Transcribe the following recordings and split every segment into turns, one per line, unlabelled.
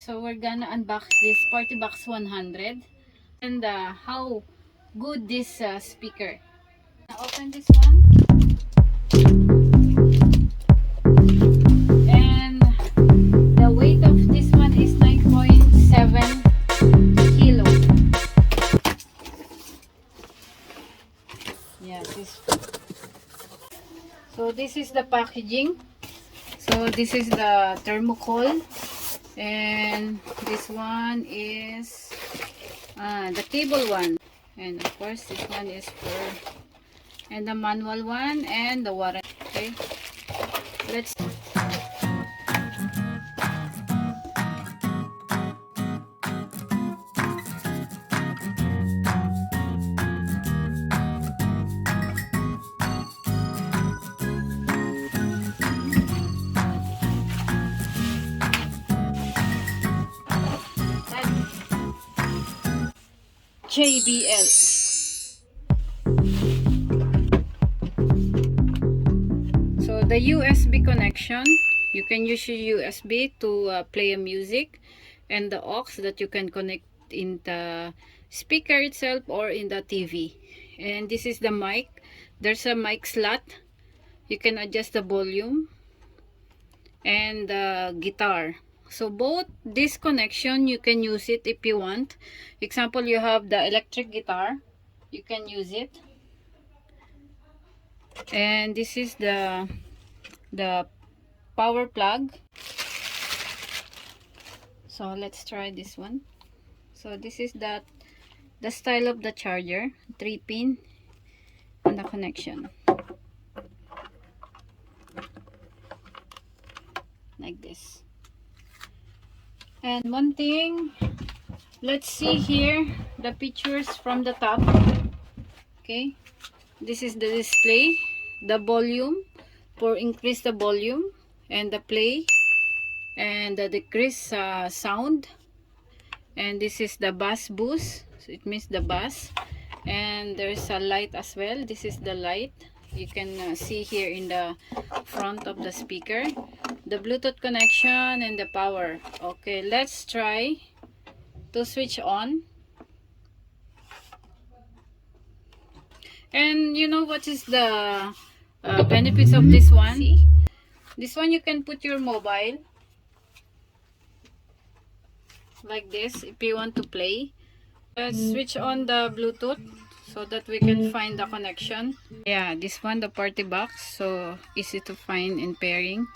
So we're gonna unbox this PARTYBOX 100 and how good this speaker. Now open this one, and the weight of this one is 9.7 kilo. Yeah, so this is the packaging. So this is the thermocol, and this one is the cable one, and of course this one is for, and the manual one and the warranty. Okay, let's JBL. So the USB connection, you can use your USB to play a music, and the aux that you can connect in the speaker itself or in the TV. And this is the mic. There's a mic slot. You can adjust the volume and the guitar. So both this connection, you can use it if you want. Example, you have the electric guitar, you can use it. And this is the power plug. So let's try this one. So this is the style of the charger, 3-pin and the connection like this. And one thing, let's see here the pictures from the top. Okay, this is the display, the volume for increase the volume, and the play and the decrease sound. And this is the bass boost, so it means the bass. And there's a light as well. This is the light you can see here in the front of the speaker, the Bluetooth connection and the power. Okay, let's try to switch on. And you know what is the benefits of this one? This one you can put your mobile like this if you want to play. Let's switch on the Bluetooth so that we can find the connection. Yeah, this one, the PARTYBOX, so easy to find in pairing.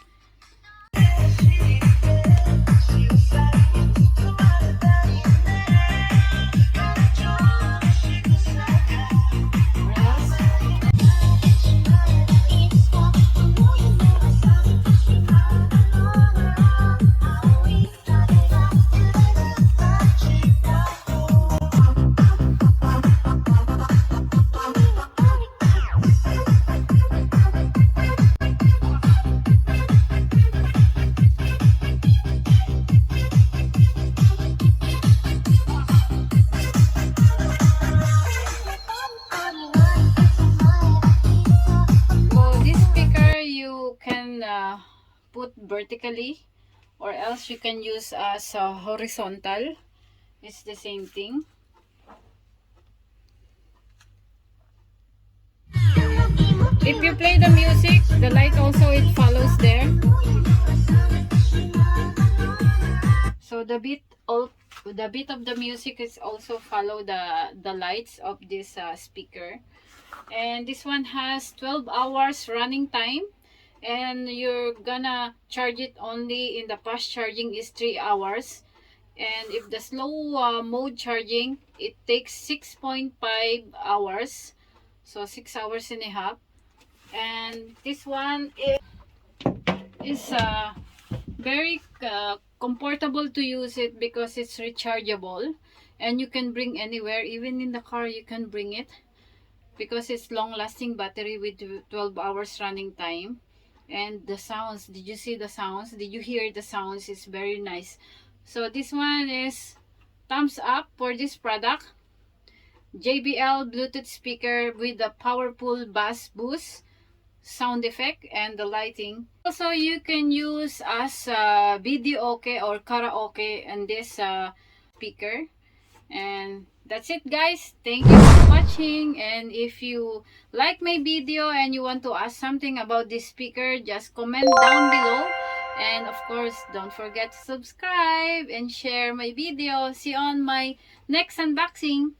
Put vertically, or else you can use as horizontal. It's the same thing. If you play the music, the light also it follows there. So the beat of the music is also follow the lights of this speaker. And this one has 12 hours running time, and you're gonna charge it only in the fast charging is 3 hours, and if the slow mode charging, it takes 6.5 hours, so 6 hours and a half. And this one is very comfortable to use it because it's rechargeable, and you can bring anywhere, even in the car you can bring it, because it's long lasting battery with 12 hours running time. And the sounds, did you see the sounds? Did you hear the sounds? It's very nice. So this one is thumbs up for this product. JBL Bluetooth speaker with a powerful bass boost sound effect and the lighting. Also, you can use as video okay or karaoke in this speaker. And that's it, guys. Thank you for watching. And if you like my video and you want to ask something about this speaker, just comment down below. And of course, don't forget to subscribe and share my video. See you on my next unboxing.